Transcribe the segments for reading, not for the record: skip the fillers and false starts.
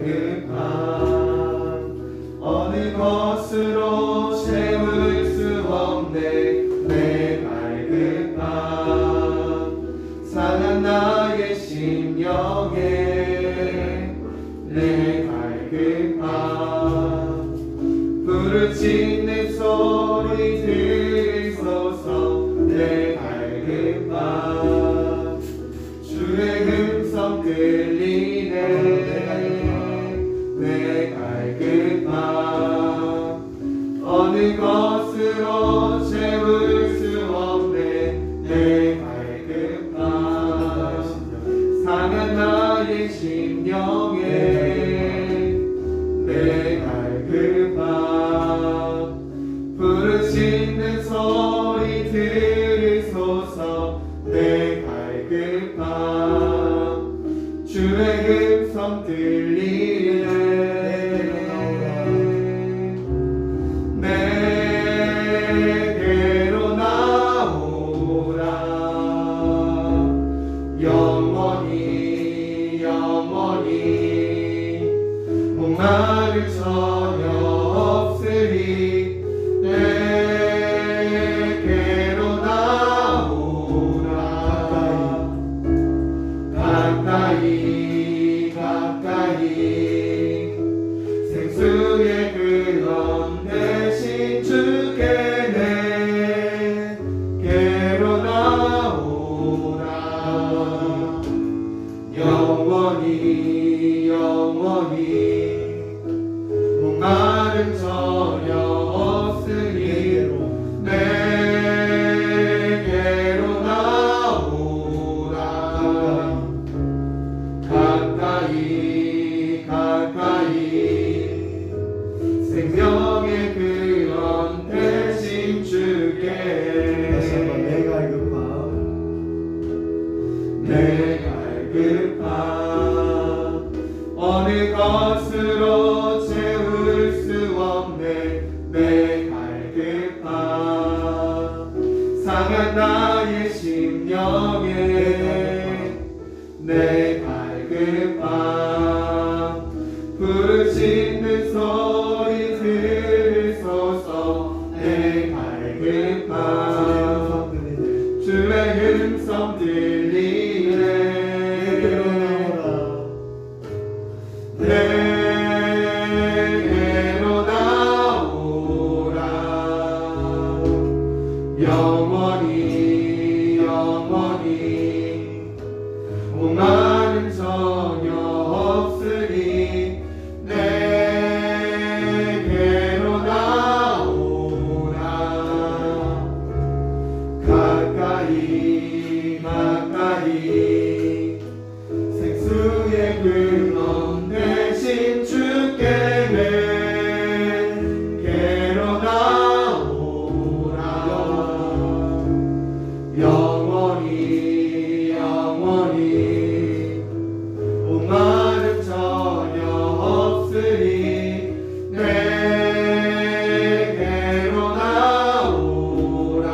갈급함 어느 것으로 채울 수 없네 내 갈급함 상한 나의 심령에 내 갈급함 부르짖는 소리 들으소서 내 갈급함 주의 음성 들리네 내 갈급함 어느 것으로 채울 수 없네 내 갈급함 상한 나의 심령에 내 갈급함 부르짖는 소리 들으소서 내 갈급함 주의 음성 들리네 내게로 나오라 영원히 영원히 목마를 전혀 없으리 내게로 나오라 가까이 가까이 생수의 근원 대신 주께 내게로 나오라 영원히 영원히 목마름 전혀 없으니 내게로 나오라 가까이 가까이 생명의 근원 대신 주께 다시 한번 내 갈급함 내 갈급함 어느 것으로 채울 수 없네 내 갈급함 상한 나의 심령에 내 갈급함 부르짖는 소리 들으소서 내 갈급함 주의 음성 들리네 내게로 나오라 영원히 영원히 목마름 전혀 없으니 내게로 나오라 가까이 가까이 생수의 근원 대신 주께 내게로 나오라 영원히 영원히 목마름 전혀 없으니 내게로 나오라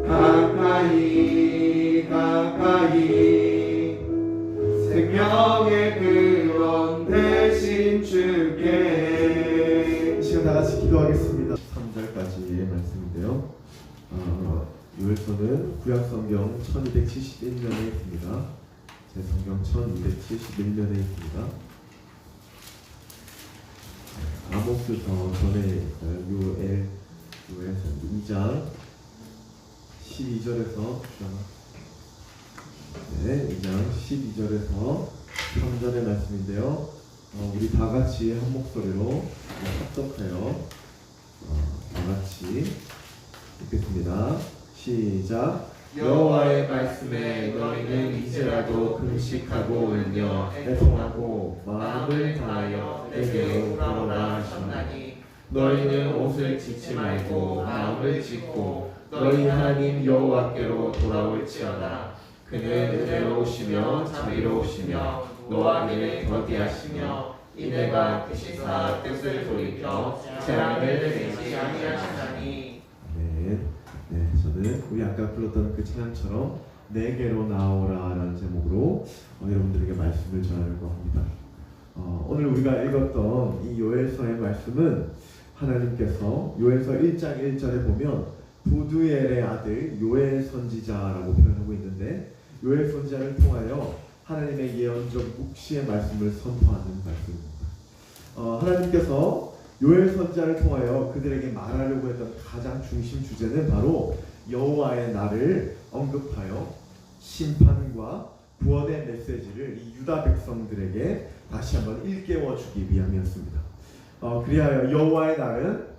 가까이 가까이 생명의 근원 대신 주께 지금 다 같이 기도하겠습니다. 3절까지의 말씀인데요. 요일서는 구약성경 1271년에 있습니다. 제 성경 1271년에 있습니다. 아모스서 전에 요엘서 2장 12절에서 2장 12절에서 3절의 말씀인데요. 우리 다 같이 한 목소리로 합독하여 다 같이 읽겠습니다. 시작. 여호와의 말씀에 너희는 이제라도 금식하고 울며 애통하고 마음을 다하여 내게로 돌아오라 하셨나니 너희는 옷을 찢지 말고 마음을 찢고 너희 하나님 여호와께로 돌아올지어다. 그는 은혜로우시며 자비로우시며 노하기를 더디하시며 이내가 뜻이사 뜻을 돌이켜 재앙을 내리지 아니하시나니. 네, 저는 우리 아까 불렀던 그 찬양처럼 내게로 나오라 라는 제목으로 여러분들에게 말씀을 전하려고 합니다. 오늘 우리가 읽었던 이 요엘서의 말씀은 하나님께서 요엘서 1장 1절에 보면 부두엘의 아들 요엘 선지자라고 표현하고 있는데, 요엘 선지자를 통하여 하나님의 예언적 묵시의 말씀을 선포하는 말씀입니다. 하나님께서 요엘 선지자를 통하여 그들에게 말하려고 했던 가장 중심 주제는 바로 여호와의 날을 언급하여 심판과 구원의 메시지를 이 유다 백성들에게 다시 한번 일깨워 주기 위함이었습니다. 그리하여 여호와의 날은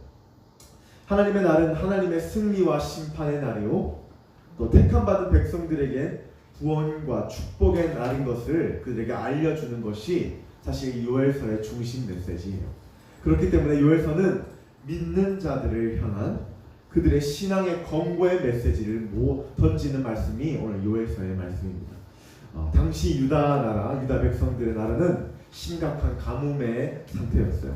하나님의 날은 하나님의 승리와 심판의 날이요, 또 택함받은 백성들에게 구원과 축복의 날인 것을 그들에게 알려주는 것이 사실 이 요엘서의 중심 메시지예요. 그렇기 때문에 요엘서는 믿는 자들을 향한 그들의 신앙의 권고의 메시지를 던지는 말씀이 오늘 요엘서의 말씀입니다. 당시 유다 나라, 유다 백성들의 나라는 심각한 가뭄의 상태였어요.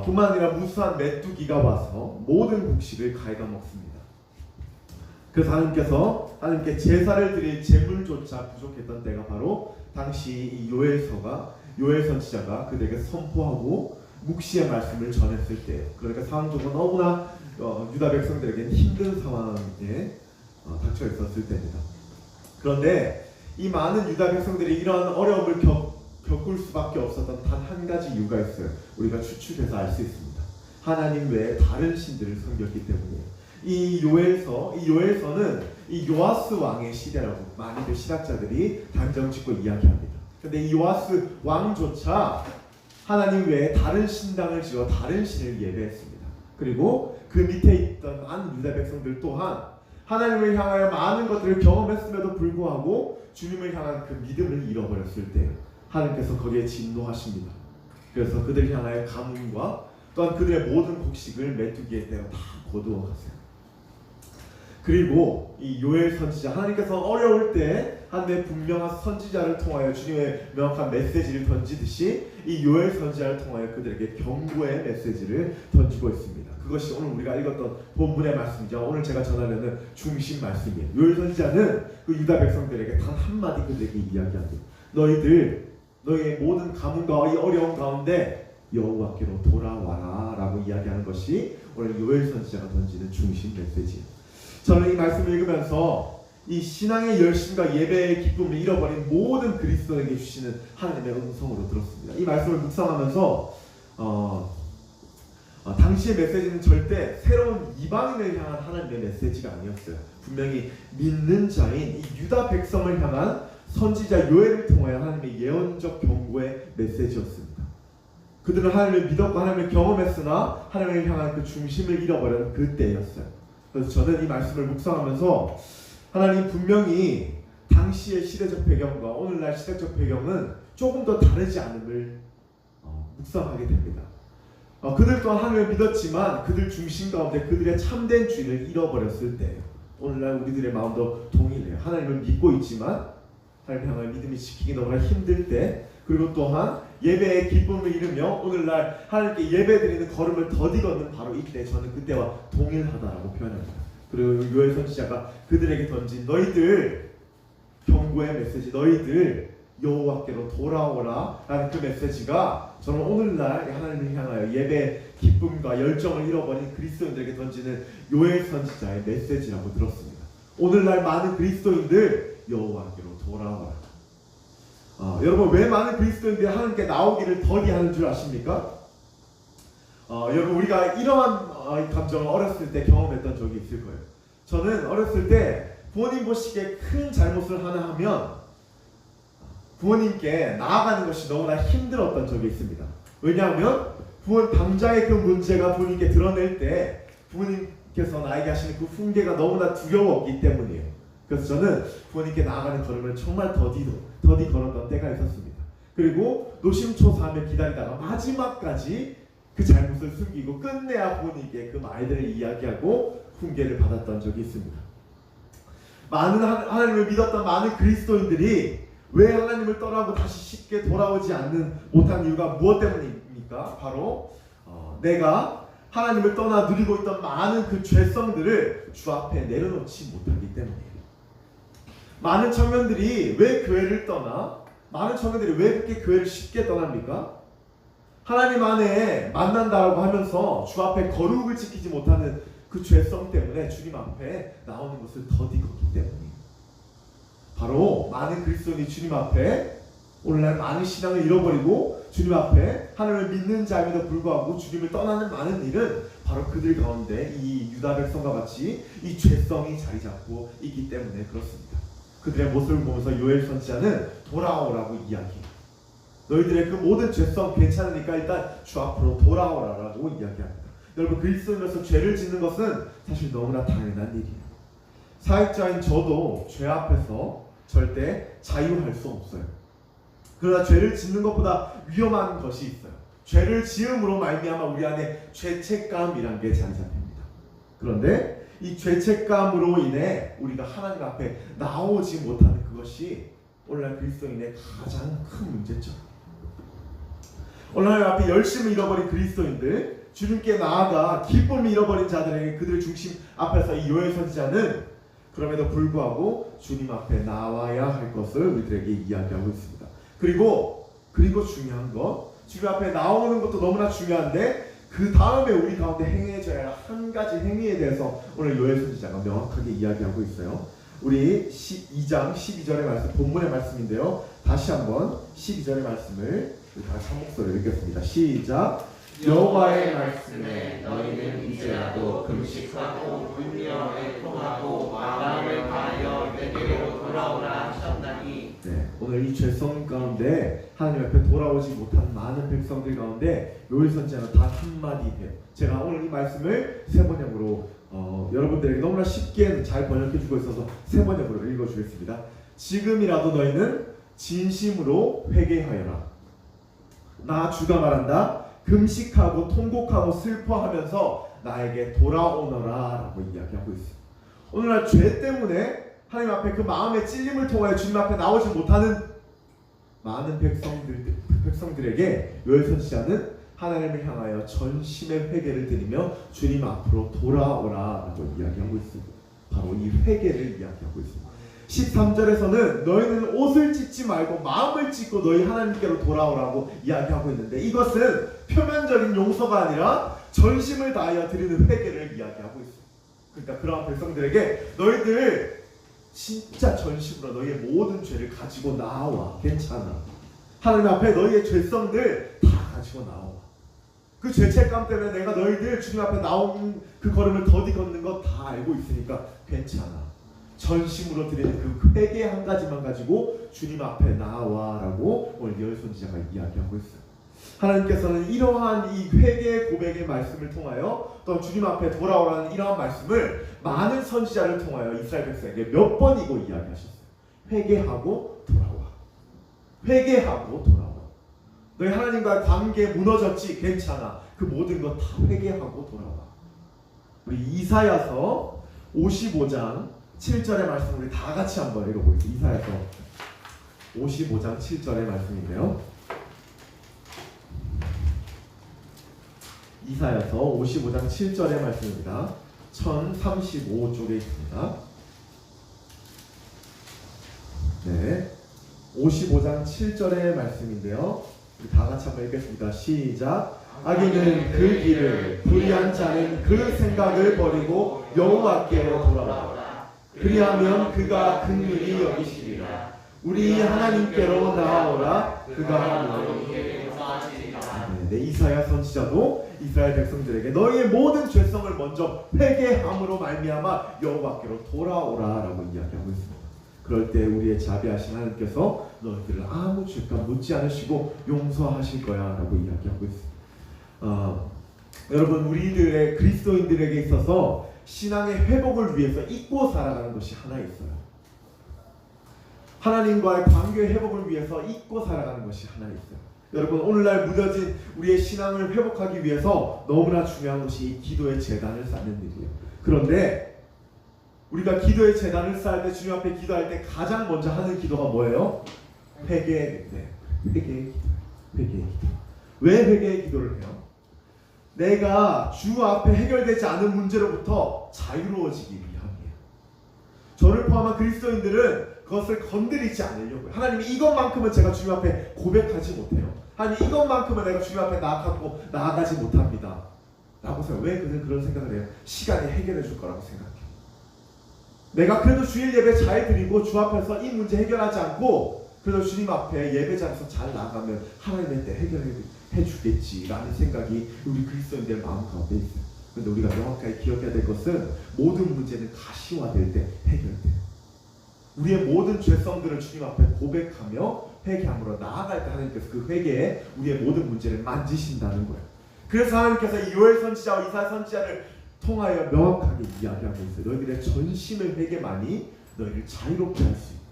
뿐만 아니라 무수한 메뚜기가 와서 모든 곡식을 갉아먹습니다. 그래서 하나님께 제사를 드릴 제물조차 부족했던 때가 바로 당시 이 요엘 선지자가 그들에게 선포하고 묵시의 말씀을 전했을 때, 그러니까 상황적으로 너무나 유다 백성들에게는 힘든 상황에 닥쳐 있었을 때입니다. 그런데 이 많은 유다 백성들이 이러한 어려움을 겪을 수밖에 없었던 단 한 가지 이유가 있어요. 우리가 추측해서 알 수 있습니다. 하나님 외에 다른 신들을 섬겼기 때문이에요. 이 요엘서는 이 요아스 왕의 시대라고 많이들 신학자들이 단정짓고 이야기합니다. 그런데 이 요아스 왕조차 하나님 외에 다른 신당을 지어 다른 신을 예배했습니다. 그리고 그 밑에 있던 많은 유다 백성들 또한 하나님을 향하여 많은 것들을 경험했음에도 불구하고 주님을 향한 그 믿음을 잃어버렸을 때 하나님께서 거기에 진노하십니다. 그래서 그들 향하여 가뭄과 또한 그들의 모든 곡식을 메뚜기에 떼어 다 거두어 가세요. 그리고 이 요엘 선지자, 하나님께서 어려울 때 하나님의 분명한 선지자를 통하여 주님의 명확한 메시지를 던지듯이 이 요엘 선지자를 통하여 그들에게 경고의 메시지를 던지고 있습니다. 그것이 오늘 우리가 읽었던 본문의 말씀이죠. 오늘 제가 전하려는 중심 말씀이에요. 요엘 선지자는 그 유다 백성들에게 단 한마디 그들에게 이야기합니다. 너희의 모든 가뭄과 이 어려움 가운데 여호와께로 돌아와라 라고 이야기하는 것이 오늘 요엘 선지자가 던지는 중심 메시지예요. 저는 이 말씀을 읽으면서 이 신앙의 열심과 예배의 기쁨을 잃어버린 모든 그리스도에게 주시는 하나님의 음성으로 들었습니다. 이 말씀을 묵상하면서 당시의 메시지는 절대 새로운 이방인을 향한 하나님의 메시지가 아니었어요. 분명히 믿는 자인 이 유다 백성을 향한 선지자 요엘을 통하여 하나님의 예언적 경고의 메시지였습니다. 그들은 하나님을 믿었고 하나님을 경험했으나 하나님을 향한 그 중심을 잃어버린 그때였어요. 그래서 저는 이 말씀을 묵상하면서 하나님 분명히 당시의 시대적 배경과 오늘날 시대적 배경은 조금 더 다르지 않음을 묵상하게 됩니다. 그들 또한 하나님을 믿었지만 그들 중심 가운데 그들의 참된 주인을 잃어버렸을 때 오늘날 우리들의 마음도 동일해요. 하나님을 믿고 있지만 하나님 향하여 믿음이 지키기 너무나 힘들 때, 그리고 또한 예배의 기쁨을 잃으며 오늘날 하나님께 예배드리는 걸음을 더디 걷는 바로 이때 저는 그때와 동일하다라고 표현합니다. 그리고 요엘 선지자가 그들에게 던진 너희들 경고의 메시지, 너희들 여호와께로 돌아오라 라는 그 메시지가 저는 오늘날 하나님을 향하여 예배 기쁨과 열정을 잃어버린 그리스도인들에게 던지는 요엘 선지자의 메시지라고 들었습니다. 오늘날 많은 그리스도인들 여호와께로 돌아와라. 여러분, 왜 많은 그리스도인들이 하나님께 나오기를 더디하는 줄 아십니까? 여러분, 우리가 이러한 감정을 어렸을 때 경험했던 적이 있을 거예요. 저는 어렸을 때 부모님 보시기에 큰 잘못을 하나 하면 부모님께 나아가는 것이 너무나 힘들었던 적이 있습니다. 왜냐하면 당장의 그 문제가 부모님께 드러낼 때 부모님께서 나에게 하시는 그 훈계가 너무나 두려웠기 때문이에요. 그래서 저는 부모님께 나아가는 걸음을 정말 더디 걸었던 때가 있었습니다. 그리고 노심초사하며 기다리다가 마지막까지 그 잘못을 숨기고 끝내야 부모님께 그 말들을 이야기하고 훈계를 받았던 적이 있습니다. 많은 하나님을 믿었던 많은 그리스도인들이 왜 하나님을 떠나고 다시 쉽게 돌아오지 못한 이유가 무엇 때문입니까? 바로 내가 하나님을 떠나 누리고 있던 많은 그 죄성들을 주 앞에 내려놓지 못하기 때문이에요. 많은 청년들이 왜 교회를 떠나? 많은 청년들이 왜 그렇게 교회를 쉽게 떠납니까? 하나님 안에 만난다라고 하면서 주 앞에 거룩을 지키지 못하는 그 죄성 때문에 주님 앞에 나오는 것을 더디 걷기 때문이에요. 바로 많은 그리스도인이 주님 앞에 오늘날 많은 신앙을 잃어버리고 주님 앞에 하나님을 믿는 자임에도 불구하고 주님을 떠나는 많은 일은 바로 그들 가운데 이 유다 백성과 같이 이 죄성이 자리 잡고 있기 때문에 그렇습니다. 그들의 모습을 보면서 요엘 선지자는 돌아오라고 이야기해요. 너희들의 그 모든 죄성 괜찮으니까 일단 주 앞으로 돌아오라라고 이야기합니다. 여러분, 그리스도인으로서 죄를 짓는 것은 사실 너무나 당연한 일이에요. 사역자인 저도 죄 앞에서 절대 자유할 수 없어요. 그러나 죄를 짓는 것보다 위험한 것이 있어요. 죄를 지음으로 말미암아 우리 안에 죄책감이란 게 자리 잡힙니다. 그런데 이 죄책감으로 인해 우리가 하나님 앞에 나오지 못하는 그것이 오늘날 그리스도인의 가장 큰 문제점. 오늘날 앞에 열심을 잃어버린 그리스도인들, 주님께 나아가 기쁨을 잃어버린 자들에게 그들 중심 앞에서 이 요엘 선지자는 그럼에도 불구하고 주님 앞에 나와야 할 것을 우리들에게 이야기하고 있습니다. 그리고 중요한 것, 주님 앞에 나오는 것도 너무나 중요한데 그 다음에 우리 가운데 행해져야 할 한 가지 행위에 대해서 오늘 요엘 선지자가 명확하게 이야기하고 있어요. 우리 2장 12절의 말씀, 본문의 말씀인데요. 다시 한번 12절의 말씀을 다 같이 한 목소리로 읽겠습니다. 시작. 여호와의 말씀에 너희는 이제라도 금식하고 울며 애통하고 마음을 다하여 내게로 돌아오라 하셨나니. 네, 오늘 이 죄성 가운데 하나님 앞에 돌아오지 못한 많은 백성들 가운데 요엘 선지자는 단 한마디 해요. 제가 오늘 이 말씀을 세 번역으로 여러분들에게 너무나 쉽게 잘 번역해주고 있어서 세 번역으로 읽어주겠습니다. 지금이라도 너희는 진심으로 회개하여라. 나 주가 말한다. 금식하고 통곡하고 슬퍼하면서 나에게 돌아오너라 라고 이야기하고 있어요. 오늘날 죄 때문에 하나님 앞에 그 마음의 찔림을 통하여 주님 앞에 나오지 못하는 많은 백성들에게 요엘 선지자는 하나님을 향하여 전심의 회개를 드리며 주님 앞으로 돌아오라 라고 이야기하고 있습니다. 바로 이 회개를 이야기하고 있습니다. 13절에서는 너희는 옷을 찢지 말고 마음을 찢고 너희 하나님께로 돌아오라고 이야기하고 있는데 이것은 표면적인 용서가 아니라 전심을 다하여 드리는 회개를 이야기하고 있습니다. 그러니까 그러한 백성들에게 너희들 진짜 전심으로 너희의 모든 죄를 가지고 나와. 괜찮아. 하나님 앞에 너희의 죄성들 다 가지고 나와. 그 죄책감 때문에 내가 너희들 주님 앞에 나온 그 걸음을 더디 걷는 거 다 알고 있으니까 괜찮아. 전심으로 드리는 그 회개 한 가지만 가지고 주님 앞에 나와라고 오늘 요엘 선지자가 이야기하고 있어요. 하나님께서는 이러한 이 회개 고백의 말씀을 통하여 또 주님 앞에 돌아오라는 이러한 말씀을 많은 선지자를 통하여 이스라엘 백성에게 몇 번이고 이야기하셨어요. 회개하고 돌아와. 회개하고 돌아와. 너희 하나님과의 관계 무너졌지? 괜찮아. 그 모든 것 다 회개하고 돌아와. 우리 이사야서 55장 7절의 말씀 우리 다 같이 한번 읽어보겠습니다. 이사야서 55장 7절의 말씀인데요. 이사야서 55장 7절의 말씀입니다. 1035쪽에 있습니다. 네, 55장 7절의 말씀인데요. 우리 다 같이 한번 읽겠습니다. 시작. 악인은 그 길을, 불의한 자는 그 생각을 버리고 여호와께로 돌아오라. 그리하면 그가 긍휼히 여기시리라. 우리 하나님께로 나아오라. 그가 너희에게 용서하시리라. 네, 이사야 선지자도 이스라엘 백성들에게 너희의 모든 죄성을 먼저 회개함으로 말미암아 여호와께로 돌아오라라고 이야기하고 있습니다. 그럴 때 우리의 자비하신 하나님께서 너희들을 아무 죄값 묻지 않으시고 용서하실 거야라고 이야기하고 있습니다. 여러분, 우리들의 그리스도인들에게 있어서 신앙의 회복을 위해서 잊고 살아가는 것이 하나 있어요. 하나님과의 관계 회복을 위해서 잊고 살아가는 것이 하나 있어요. 여러분, 오늘날 무뎌진 우리의 신앙을 회복하기 위해서 너무나 중요한 것이 기도의 재단을 쌓는 일이에요. 그런데 우리가 기도의 재단을 쌓을 때, 주님 앞에 기도할 때 가장 먼저 하는 기도가 뭐예요? 회개의 기도. 왜 회개의 기도를 해요? 내가 주 앞에 해결되지 않은 문제로부터 자유로워지기 위함이에요. 저를 포함한 그리스도인들은 그것을 건드리지 않으려고요. 하나님이 이것만큼은 제가 주님 앞에 고백하지 못해요. 하나님 이것만큼은 내가 주님 앞에 나아가지 못합니다. 라고 생각해요. 왜 그는 그런 생각을 해요? 시간이 해결해 줄 거라고 생각해요. 내가 그래도 주일 예배 잘 드리고 주 앞에서 이 문제 해결하지 않고 그래도 주님 앞에 예배자에서 잘 나가면 하나님의 때 해결해 주겠지라는 생각이 우리 그리스도인들 마음 가운데 있어요. 그런데 우리가 명확하게 기억해야 될 것은 모든 문제는 가시화될 때 해결돼요. 우리의 모든 죄성들을 주님 앞에 고백하며 회개함으로 나아갈 때 하나님께서 그 회개에 우리의 모든 문제를 만지신다는 거예요. 그래서 하나님께서 이 요엘 선지자와 이사야 선지자를 통하여 명확하게 이야기하고 있어요. 너희들의 전심의 회개만이 너희를 자유롭게 할 수 있다.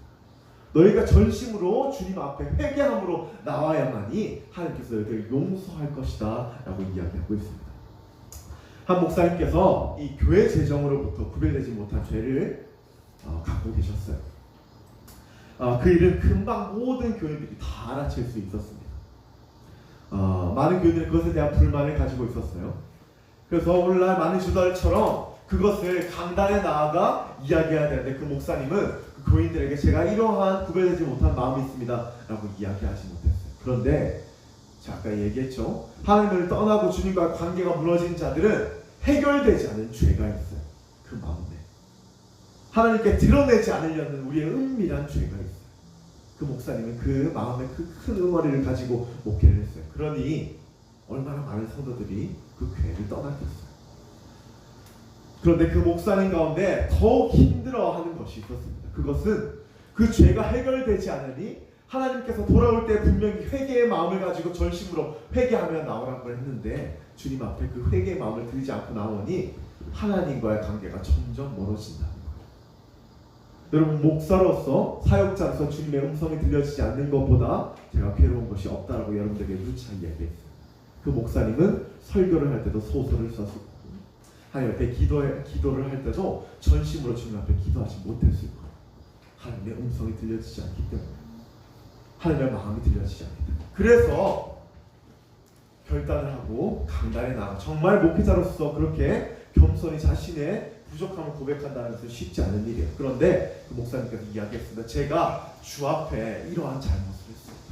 너희가 전심으로 주님 앞에 회개함으로 나와야만이 하나님께서 너희들을 용서할 것이다 라고 이야기하고 있습니다. 한 목사님께서 이 교회 재정으로부터 구별되지 못한 죄를 갖고 계셨어요. 그 일은 금방 모든 교인들이 다 알아챌 수 있었습니다. 많은 교인들이 그것에 대한 불만을 가지고 있었어요. 그래서 오늘날 많은 주달처럼 그것을 강단에 나아가 이야기해야 되는데 그 목사님은 그 교인들에게 제가 이러한 구별되지 못한 마음이 있습니다 라고 이야기하지 못했어요. 그런데 제가 아까 얘기했죠. 하나님을 떠나고 주님과 관계가 무너진 자들은 해결되지 않은 죄가 있어요. 그 마음에 하나님께 드러내지 않으려는 우리의 은밀한 죄가 있어요. 그 목사님은 그 마음에 그 큰 응어리를 가지고 목회를 했어요. 그러니 얼마나 많은 성도들이 그 교회를 떠났겠어요. 그런데 그 목사님 가운데 더욱 힘들어하는 것이 있었습니다. 그것은 그 죄가 해결되지 않으니 하나님께서 돌아올 때 분명히 회개의 마음을 가지고 전심으로 회개하며 나오라고 했는데 주님 앞에 그 회개의 마음을 들이지 않고 나오니 하나님과의 관계가 점점 멀어진다는 거예요. 여러분, 목사로서 사역자로서 주님의 음성이 들려지지 않는 것보다 제가 괴로운 것이 없다라고 여러분들에게 누차 이야기했어요. 그 목사님은 설교를 할 때도 소설을 썼고 하나님 앞에 기도를 할 때도 전심으로 주님 앞에 기도하지 못했을 거예요. 하나님의 음성이 들려지지 않기 때문에, 하나님의 마음이 들려지지 않기 때문에. 그래서 결단을 하고 강단에 나가 정말 목회자로서 그렇게 겸손히 자신의 부족함을 고백한다는 것은 쉽지 않은 일이에요. 그런데 그 목사님께서 이야기했습니다. 제가 주 앞에 이러한 잘못을 했습니다.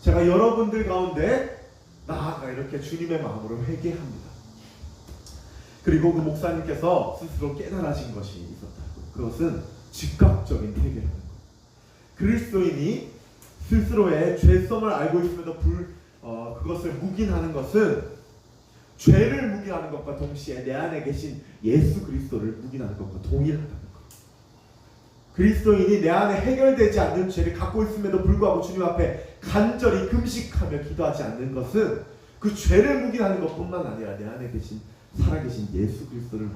제가 여러분들 가운데 나아가 이렇게 주님의 마음으로 회개합니다. 그리고 그 목사님께서 스스로 깨달아진 것이 있었다고. 그것은 즉각적인 회개라는 것. 그리스도인이 스스로의 죄성을 알고 있음에도 그것을 묵인하는 것은 죄를 묵인하는 것과 동시에 내 안에 계신 예수 그리스도를 묵인하는 것과 동일하다는 것. 그리스도인이 내 안에 해결되지 않는 죄를 갖고 있음에도 불구하고 주님 앞에 간절히 금식하며 기도하지 않는 것은 그 죄를 묵인하는 것뿐만 아니라 내 안에 계신 살아계신 예수 그리스도를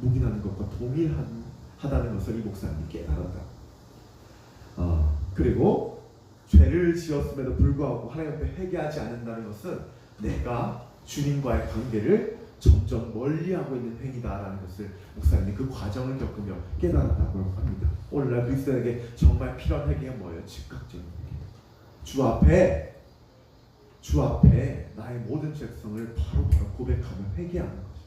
묵인하는 것과 동일하다는 것을 이 목사님이 깨달았다. 그리고 죄를 지었음에도 불구하고 하나님 앞에 회개하지 않는다는 것은 내가 주님과의 관계를 점점 멀리하고 있는 행위다라는 것을 목사님이 그 과정을 겪으며 깨달았다고 합니다. 오늘날 그리스도에게 정말 필요한 회개가 뭐예요? 즉각적인 회개. 주 앞에 나의 모든 죄성을 바로 고백하며 회개하는 것이죠.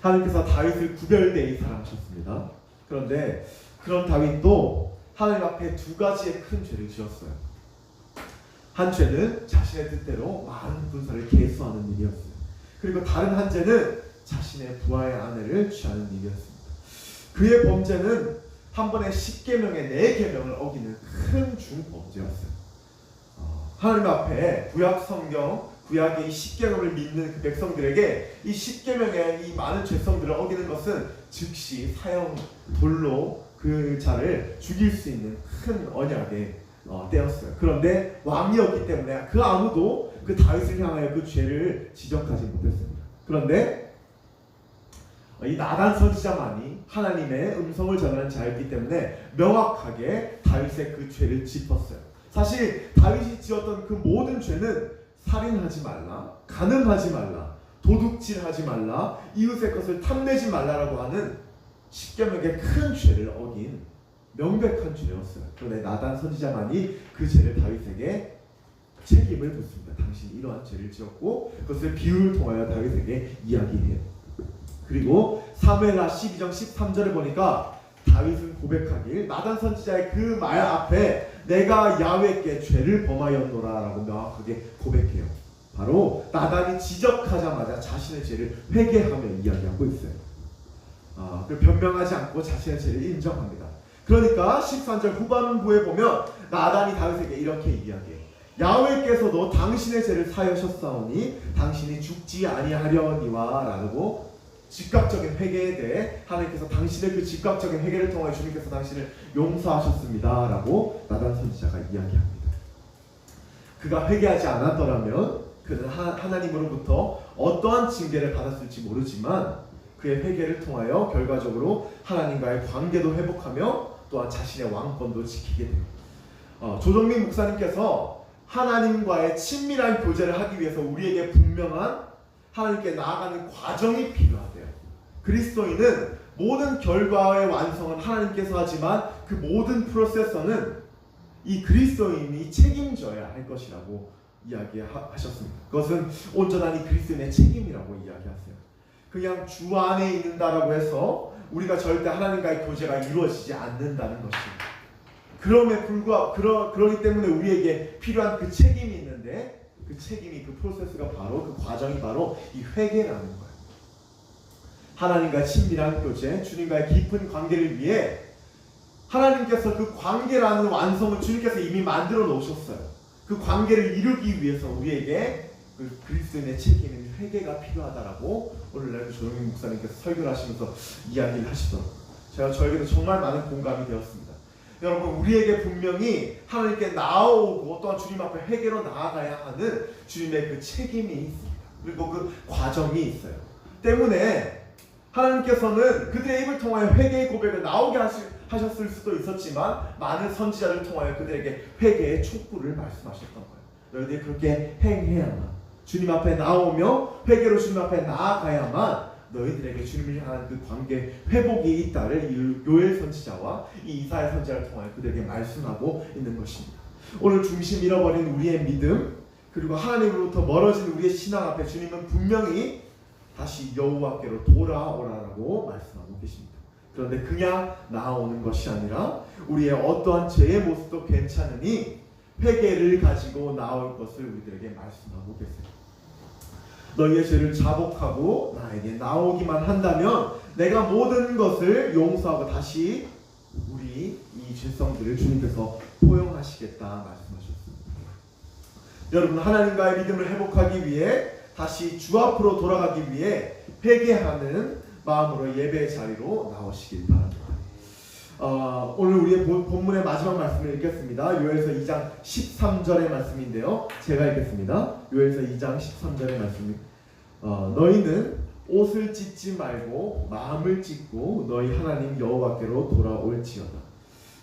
하나님께서 다윗을 구별되이 사랑하셨습니다. 그런데 그런 다윗도 하나님 앞에 두 가지의 큰 죄를 지었어요. 한 죄는 자신의 뜻대로 많은 군사를 계수하는 일이었어요. 그리고 다른 한 죄는 자신의 부하의 아내를 취하는 일이었습니다. 그의 범죄는 한 번에 10계명의 4계명을 어기는 큰 중범죄였어요. 하나님 앞에 구약 성경, 구약의 이 10계명을 믿는 그 백성들에게 이 10계명의 이 많은 죄성들을 어기는 것은 즉시 사형 돌로 그 자를 죽일 수 있는 큰 언약의 때였어요. 그런데 왕이었기 때문에 그 아무도 그 다윗을 향하여 그 죄를 지적하지 못했습니다. 그런데 이 나단 선지자만이 하나님의 음성을 전하는 자였기 때문에 명확하게 다윗의 그 죄를 짚었어요. 사실 다윗이 지었던 그 모든 죄는 살인하지 말라, 간음하지 말라, 도둑질하지 말라, 이웃의 것을 탐내지 말라라고 하는 10계명의 큰 죄를 어긴 명백한 죄였어요. 그런데 나단 선지자만이 그 죄를 다윗에게 책임을 묻습니다. 당신이 이러한 죄를 지었고 그것을 비유를 통하여 다윗에게 이야기해요. 그리고 사무엘하 12장 13절을 보니까 다윗은 고백하길 나단 선지자의 그 말 앞에 내가 야훼께 죄를 범하였노라라고 명확하게 고백해요. 바로 나단이 지적하자마자 자신의 죄를 회개하며 이야기하고 있어요. 그 변명하지 않고 자신의 죄를 인정합니다. 그러니까 13절 후반부에 보면 나단이 다윗에게 이렇게 이야기해요. 야훼께서도 당신의 죄를 사하셨사오니 당신이 죽지 아니하려니와 라고 즉각적인 회개에 대해 하나님께서 당신의 그 즉각적인 회개를 통하여 주님께서 당신을 용서하셨습니다 라고 나단 선지자가 이야기합니다. 그가 회개하지 않았더라면 그는 하나님으로부터 어떠한 징계를 받았을지 모르지만 그의 회개를 통하여 결과적으로 하나님과의 관계도 회복하며 또한 자신의 왕권도 지키게 됩니다. 조정민 목사님께서 하나님과의 친밀한 교제를 하기 위해서 우리에게 분명한 하나님께 나아가는 과정이 필요하대요. 그리스도인은 모든 결과의 완성은 하나님께서 하지만 그 모든 프로세서는 이 그리스도인이 책임져야 할 것이라고 이야기하셨습니다. 그것은 온전한 이 그리스도인의 책임이라고 이야기하세요. 그냥 주 안에 있는다라고 해서 우리가 절대 하나님과의 교제가 이루어지지 않는다는 것입니다. 그러기 때문에 우리에게 필요한 그 책임이 있는데 그 책임이 그 프로세스가 바로 그 과정이 바로 이 회개라는 거예요. 하나님과 친밀한 교제, 주님과의 깊은 관계를 위해 하나님께서 그 관계라는 완성을 주님께서 이미 만들어 놓으셨어요. 그 관계를 이루기 위해서 우리에게 그 그리스도인의 책임인 회개가 필요하다라고 오늘날 조영민 목사님께서 설교를 하시면서 이야기를 하시더라고요. 저에게도 정말 많은 공감이 되었습니다. 여러분, 우리에게 분명히 하나님께 나아오고 또한 주님 앞에 회개로 나아가야 하는 주님의 그 책임이 있습니다. 그리고 그 과정이 있어요. 때문에 하나님께서는 그들의 입을 통하여 회개의 고백을 나오게 하셨을 수도 있었지만 많은 선지자를 통하여 그들에게 회개의 촉구를 말씀하셨던 거예요. 너희들이 그렇게 행해야만, 주님 앞에 나오며 회개로 주님 앞에 나아가야만 너희들에게 주님을 향한 그 관계 회복이 있다를 요엘 선지자와 이 이사야 선지자를 통하여 그들에게 말씀하고 있는 것입니다. 오늘 중심 잃어버린 우리의 믿음, 그리고 하나님으로부터 멀어진 우리의 신앙 앞에 주님은 분명히 다시 여호와께로 돌아오라라고 말씀하고 계십니다. 그런데 그냥 나아오는 것이 아니라 우리의 어떠한 죄의 모습도 괜찮으니 회개를 가지고 나올 것을 우리들에게 말씀하고 계세요. 너희의 죄를 자복하고 나에게 나오기만 한다면 내가 모든 것을 용서하고 다시 우리 이 죄성들을 주님께서 포용하시겠다 말씀하셨습니다. 여러분, 하나님과의 믿음을 회복하기 위해 다시 주 앞으로 돌아가기 위해 회개하는 마음으로 예배의 자리로 나오시길 바랍니다. 오늘 우리의 본문의 마지막 말씀을 읽겠습니다. 요엘서 2장 13절의 말씀인데요. 제가 읽겠습니다. 요엘서 2장 13절의 말씀입니다. 너희는 옷을 찢지 말고 마음을 찢고 너희 하나님 여호와께로 돌아올지어다.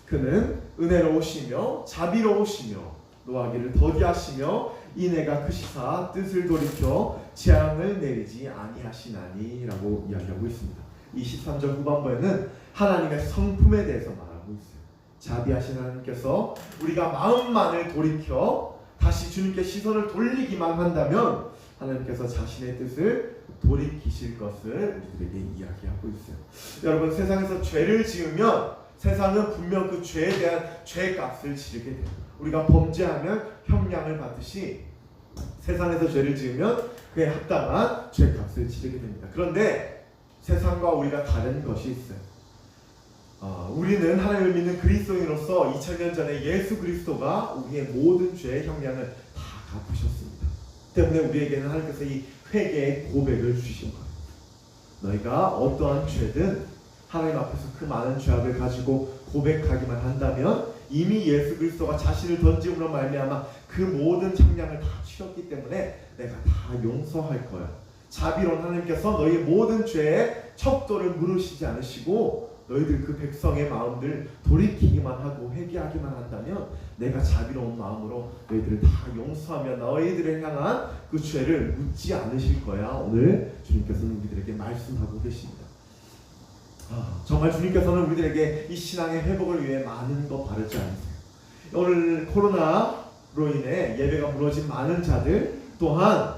그는 은혜로우시며 자비로우시며 노하기를 더디하시며 인애가 크시사 뜻을 돌이켜 재앙을 내리지 아니하시나니 라고 이야기하고 있습니다. 이 13절 후반부에는 하나님의 성품에 대해서 말하고 있어요. 자비하신 하나님께서 우리가 마음만을 돌이켜 다시 주님께 시선을 돌리기만 한다면 하나님께서 자신의 뜻을 돌이키실 것을 우리들에게 이야기하고 있어요. 여러분, 세상에서 죄를 지으면 세상은 분명 그 죄에 대한 죄값을 치르게 돼요. 우리가 범죄하면 형량을 받듯이 세상에서 죄를 지으면 그에 합당한 죄값을 치르게 됩니다. 그런데 세상과 우리가 다른 것이 있어요. 우리는 하나님을 믿는 그리스도인으로서 2000년 전에 예수 그리스도가 우리의 모든 죄의 형량을 다 갚으셨습니다. 때문에 우리에게는 하나님께서 이 회개의 고백을 주신 거예요. 너희가 어떠한 죄든 하나님 앞에서 그 많은 죄악을 가지고 고백하기만 한다면 이미 예수 그리스도가 자신을 던짐으로 말미암아 그 모든 형량을 다 치렀기 때문에 내가 다 용서할 거야. 자비로운 하나님께서 너희 모든 죄의 척도를 물으시지 않으시고 너희들 그 백성의 마음들 돌이키기만 하고 회개하기만 한다면 내가 자비로운 마음으로 너희들을 다 용서하며 너희들을 향한 그 죄를 묻지 않으실 거야. 오늘 주님께서는 우리들에게 말씀하고 계십니다. 정말 주님께서는 우리들에게 이 신앙의 회복을 위해 많은 거 바르지 않으세요. 오늘 코로나로 인해 예배가 무너진 많은 자들, 또한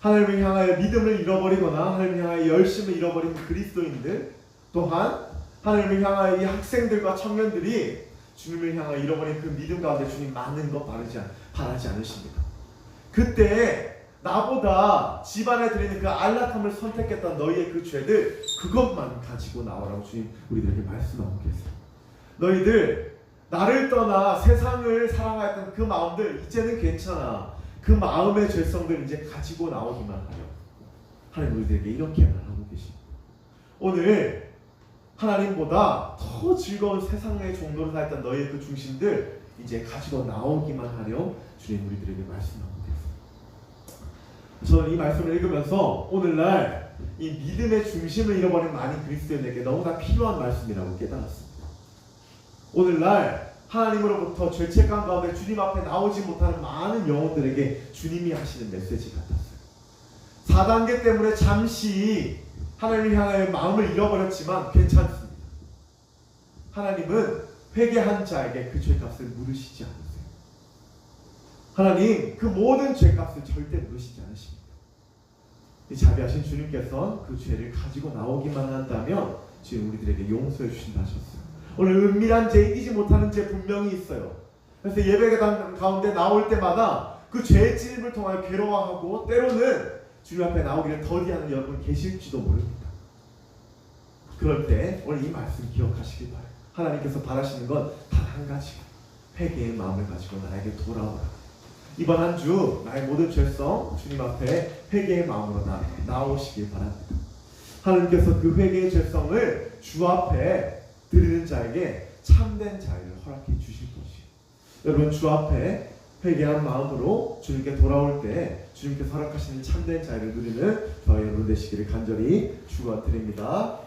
하나님을 향하여 믿음을 잃어버리거나 하나님을 향하여 열심을 잃어버린 그리스도인들, 또한 하나님을 향하여 이 학생들과 청년들이 주님을 향하여 잃어버린 그 믿음 가운데 주님 많은 것 바라지 않으십니다. 그때 나보다 집안에 드리는 그 안락함을 선택했던 너희의 그 죄들 그것만 가지고 나오라고 주님 우리들에게 말씀하고 계세요. 너희들 나를 떠나 세상을 사랑하였던 그 마음들 이제는 괜찮아. 그 마음의 죄성들 이제 가지고 나오기만 하여. 하나님 우리들에게 이렇게 말하고 계십니다. 오늘 하나님보다 더 즐거운 세상의 종로를 살았던 너희의 그 중심들 이제 가지고 나오기만 하려 주님 우리들에게 말씀하고 계세요. 저는 이 말씀을 읽으면서 오늘날 이 믿음의 중심을 잃어버린 많은 그리스도인에게 너무나 필요한 말씀이라고 깨달았습니다. 오늘날 하나님으로부터 죄책감 가운데 주님 앞에 나오지 못하는 많은 영혼들에게 주님이 하시는 메시지 같았어요. 4단계 때문에 잠시 하나님을 향해 마음을 잃어버렸지만 괜찮습니다. 하나님은 회개한 자에게 그 죄값을 물으시지 않으세요. 하나님 그 모든 죄값을 절대 물으시지 않으십니다. 이 자비하신 주님께서 그 죄를 가지고 나오기만 한다면 지금 우리들에게 용서해 주신다 하셨어요. 오늘 은밀한 죄, 이기지 못하는 죄 분명히 있어요. 그래서 예배 가운데 나올 때마다 그 죄의 찔림을 통하여 괴로워하고 때로는 주님 앞에 나오기를 더디하는 여러분 계실지도 모릅니다. 그럴 때 오늘 이 말씀 기억하시길 바라요. 하나님께서 바라시는 건 단 한 가지, 회개의 마음을 가지고 나에게 돌아오라. 이번 한 주 나의 모든 죄성 주님 앞에 회개의 마음으로 나오시길 바랍니다. 하나님께서 그 회개의 죄성을 주 앞에 드리는 자에게 참된 자유를 허락해 주실 것이에요. 여러분 주 앞에 회개한 마음으로 주님께 돌아올 때 주님께서 허락하시는 참된 자유를 누리는 저와 여러분 되시기를 간절히 축원드립니다.